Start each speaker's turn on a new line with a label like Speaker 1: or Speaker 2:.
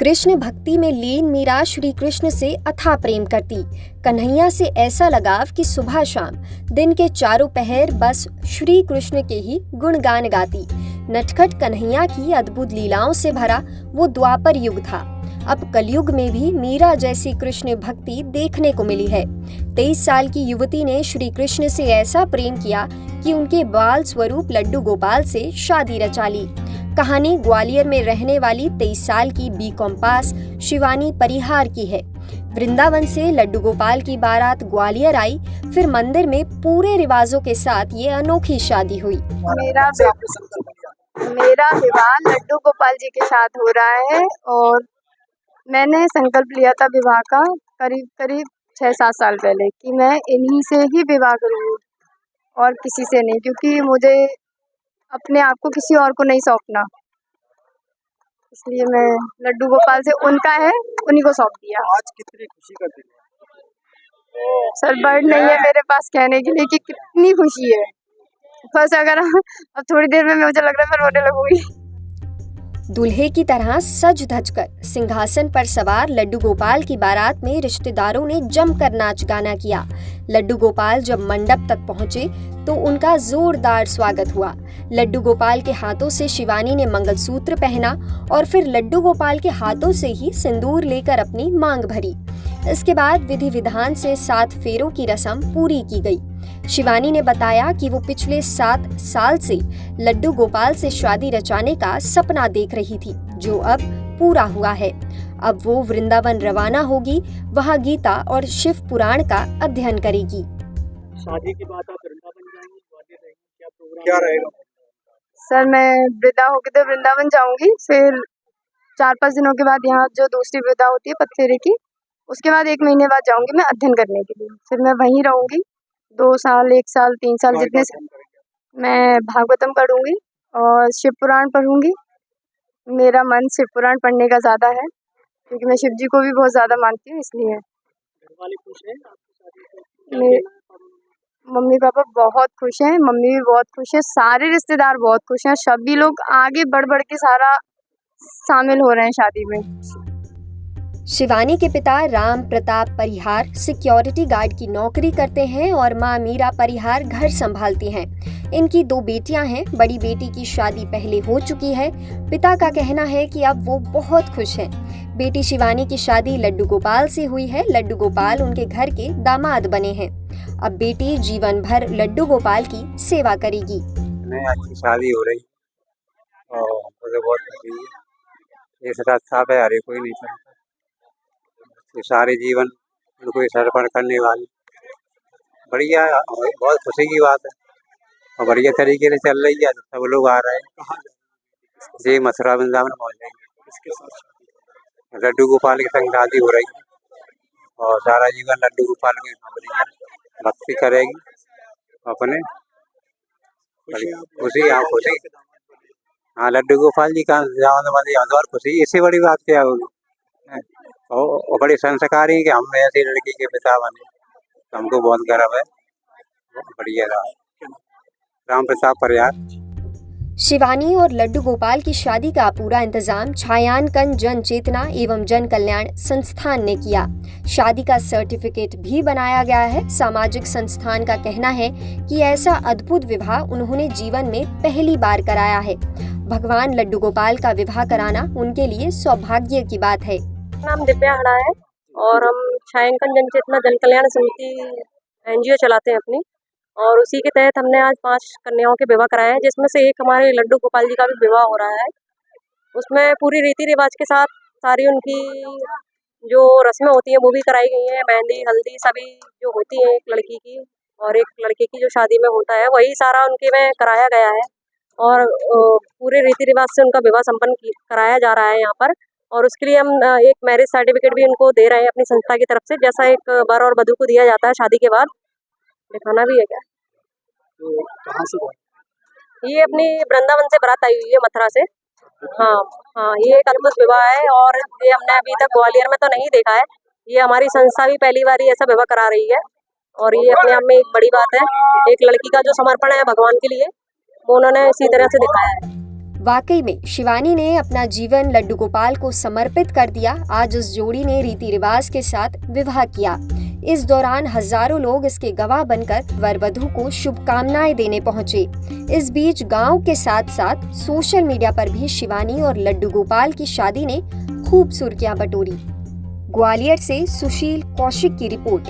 Speaker 1: कृष्ण भक्ति में लीन मीरा श्री कृष्ण से अथाह प्रेम करती। कन्हैया से ऐसा लगाव कि सुबह शाम दिन के चारों पहर बस श्री कृष्ण के ही गुणगान गाती। नटखट कन्हैया की अद्भुत लीलाओं से भरा वो द्वापर युग था। अब कलयुग में भी मीरा जैसी कृष्ण भक्ति देखने को मिली है। 23 साल की युवती ने श्री कृष्ण से ऐसा प्रेम किया कि उनके बाल स्वरूप लड्डू गोपाल से शादी रचा ली। कहानी ग्वालियर में रहने वाली 23 साल की B.Com पास शिवानी परिहार की है। वृंदावन से लड्डू गोपाल की बारात ग्वालियर आई, फिर मंदिर में पूरे रिवाजों के साथ ये अनोखी शादी हुई।
Speaker 2: मेरा विवाह लड्डू गोपाल जी के साथ हो रहा है और मैंने संकल्प लिया था विवाह का करीब 6-7 साल पहले कि मैं इन्हीं से ही विवाह करूँगी और किसी से नहीं, क्योंकि मुझे अपने आप को किसी और को नहीं सौंपना। इसलिए मैं लड्डू गोपाल से उनका है उन्हीं को सौंप दिया।
Speaker 3: आज कितनी खुशी का दिन है
Speaker 2: सर, वर्ड नहीं है मेरे पास कहने के लिए कि कितनी खुशी है। बस अगर अब थोड़ी देर में मुझे लग रहा है मैं रोने लगूंगी।
Speaker 1: दूल्हे की तरह सज धज कर सिंहासन पर सवार लड्डू गोपाल की बारात में रिश्तेदारों ने जमकर नाच गाना किया। लड्डू गोपाल जब मंडप तक पहुंचे तो उनका जोरदार स्वागत हुआ। लड्डू गोपाल के हाथों से शिवानी ने मंगलसूत्र पहना और फिर लड्डू गोपाल के हाथों से ही सिंदूर लेकर अपनी मांग भरी। इसके बाद विधि विधान से 7 फेरों की रस्म पूरी की गई। शिवानी ने बताया कि वो पिछले 7 साल से लड्डू गोपाल से शादी रचाने का सपना देख रही थी, जो अब पूरा हुआ है। अब वो वृंदावन रवाना होगी, वहाँ गीता और शिव पुराण का अध्ययन करेगी।
Speaker 3: शादी के बाद आप वृंदावन जाएंगे, ग्वालियर रहेंगे, क्या प्रोग्राम क्या रहेगा?
Speaker 2: सर, मैं विदा होकर तो वृंदावन जाऊंगी, फिर 4-5 दिनों के बाद यहाँ जो दूसरी विदा होती है पतफेरे की, उसके बाद 1 महीने बाद जाऊंगी मैं अध्ययन करने के लिए। फिर मैं वहीं रहूंगी 2 साल, 1 साल, 3 साल, जितने से मैं भागवतम पढ़ूंगी और शिव पुराण पढ़ूंगी। मेरा मन शिव पुराण पढ़ने का ज़्यादा है, क्योंकि मैं शिव जी को भी बहुत ज़्यादा मानती हूँ। इसलिए मम्मी पापा बहुत खुश हैं, मम्मी भी बहुत खुश है, सारे रिश्तेदार बहुत खुश हैं, सभी लोग आगे बढ़ के सारा शामिल हो रहे हैं शादी में।
Speaker 1: शिवानी के पिता राम प्रताप परिहार सिक्योरिटी गार्ड की नौकरी करते हैं और मां मीरा परिहार घर संभालती हैं। इनकी 2 बेटियां हैं। बड़ी बेटी की शादी पहले हो चुकी है। पिता का कहना है कि अब वो बहुत खुश हैं। बेटी शिवानी की शादी लड्डू गोपाल से हुई है। लड्डू गोपाल उनके घर के दामाद बने हैं। अब बेटी जीवन भर लड्डू गोपाल की सेवा करेगी।
Speaker 4: अच्छी शादी हो रही और मुझे बहुत खुशी है। इस रास्ता पे हरे कोई नहीं चलता, सारे जीवन उनको समर्पण करने वाली बढ़िया, बहुत खुशी की बात है और बढ़िया तरीके से चल रही है। सब लोग आ रहे हैं। जी, मथुरा वृंदावन पहुँच जाएंगे। लड्डू गोपाल के संग शादी हो रही है और सारा जीवन लड्डू गोपाल की भक्ति करेगी। अपने खुशी हाँ, लड्डू गोपाल जी का और खुशी, इससे बड़ी बात क्या होगी। और बड़े संस्कारी कि हम ऐसी लड़की के पिता बने, हमको बहुत गर्व है। बढ़िया रहा। राम प्रताप परिहार।
Speaker 1: शिवानी और लड्डू गोपाल की शादी का पूरा इंतजाम छायांकन जन चेतना एवं जन कल्याण संस्थान ने किया। शादी का सर्टिफिकेट भी बनाया गया है। सामाजिक संस्थान का कहना है कि ऐसा अद्भुत विवाह उन्होंने जीवन में पहली बार कराया है। भगवान लड्डू गोपाल का विवाह कराना उनके लिए सौभाग्य की बात है।
Speaker 5: नाम दिव्या हड़ा है और हम छायांकन जन चेतना जन कल्याण समिति NGO चलाते हैं अपनी, और उसी के तहत हमने आज 5 कन्याओं के विवाह कराए हैं, जिसमें से एक हमारे लड्डू गोपाल जी का भी विवाह हो रहा है। उसमें पूरी रीति रिवाज के साथ सारी उनकी जो रस्में होती हैं वो भी कराई गई हैं। मेहंदी, हल्दी सभी जो होती हैं एक लड़की की और एक लड़के की जो शादी में होता है, वही सारा उनके में कराया गया है और पूरे रीति रिवाज से उनका विवाह संपन्न कराया जा रहा है यहाँ पर। और उसके लिए हम एक मैरिज सर्टिफिकेट भी उनको दे रहे हैं अपनी संस्था की तरफ से, जैसा एक वर और वधू को दिया जाता है शादी के बाद। दिखाना भी है क्या?
Speaker 3: तो कहाँ से
Speaker 5: ये अपनी वृंदावन से बारात आई हुई है, मथुरा से। हाँ, ये एक अद्भुत विवाह है और ये हमने अभी तक ग्वालियर में तो नहीं देखा है। ये हमारी संस्था भी पहली बार ऐसा विवाह करा रही है और ये अपने आप में एक बड़ी बात है। एक लड़की का जो समर्पण है भगवान के लिए, वो उन्होंने इसी तरह से दिखाया है।
Speaker 1: वाकई में शिवानी ने अपना जीवन लड्डू गोपाल को समर्पित कर दिया। आज उस जोड़ी ने रीति रिवाज के साथ विवाह किया। इस दौरान हजारों लोग इसके गवाह बनकर वर वधू को शुभकामनाएं देने पहुंचे। इस बीच गांव के साथ साथ सोशल मीडिया पर भी शिवानी और लड्डू गोपाल की शादी ने खूब सुर्खियां बटोरी। ग्वालियर से सुशील कौशिक की रिपोर्ट।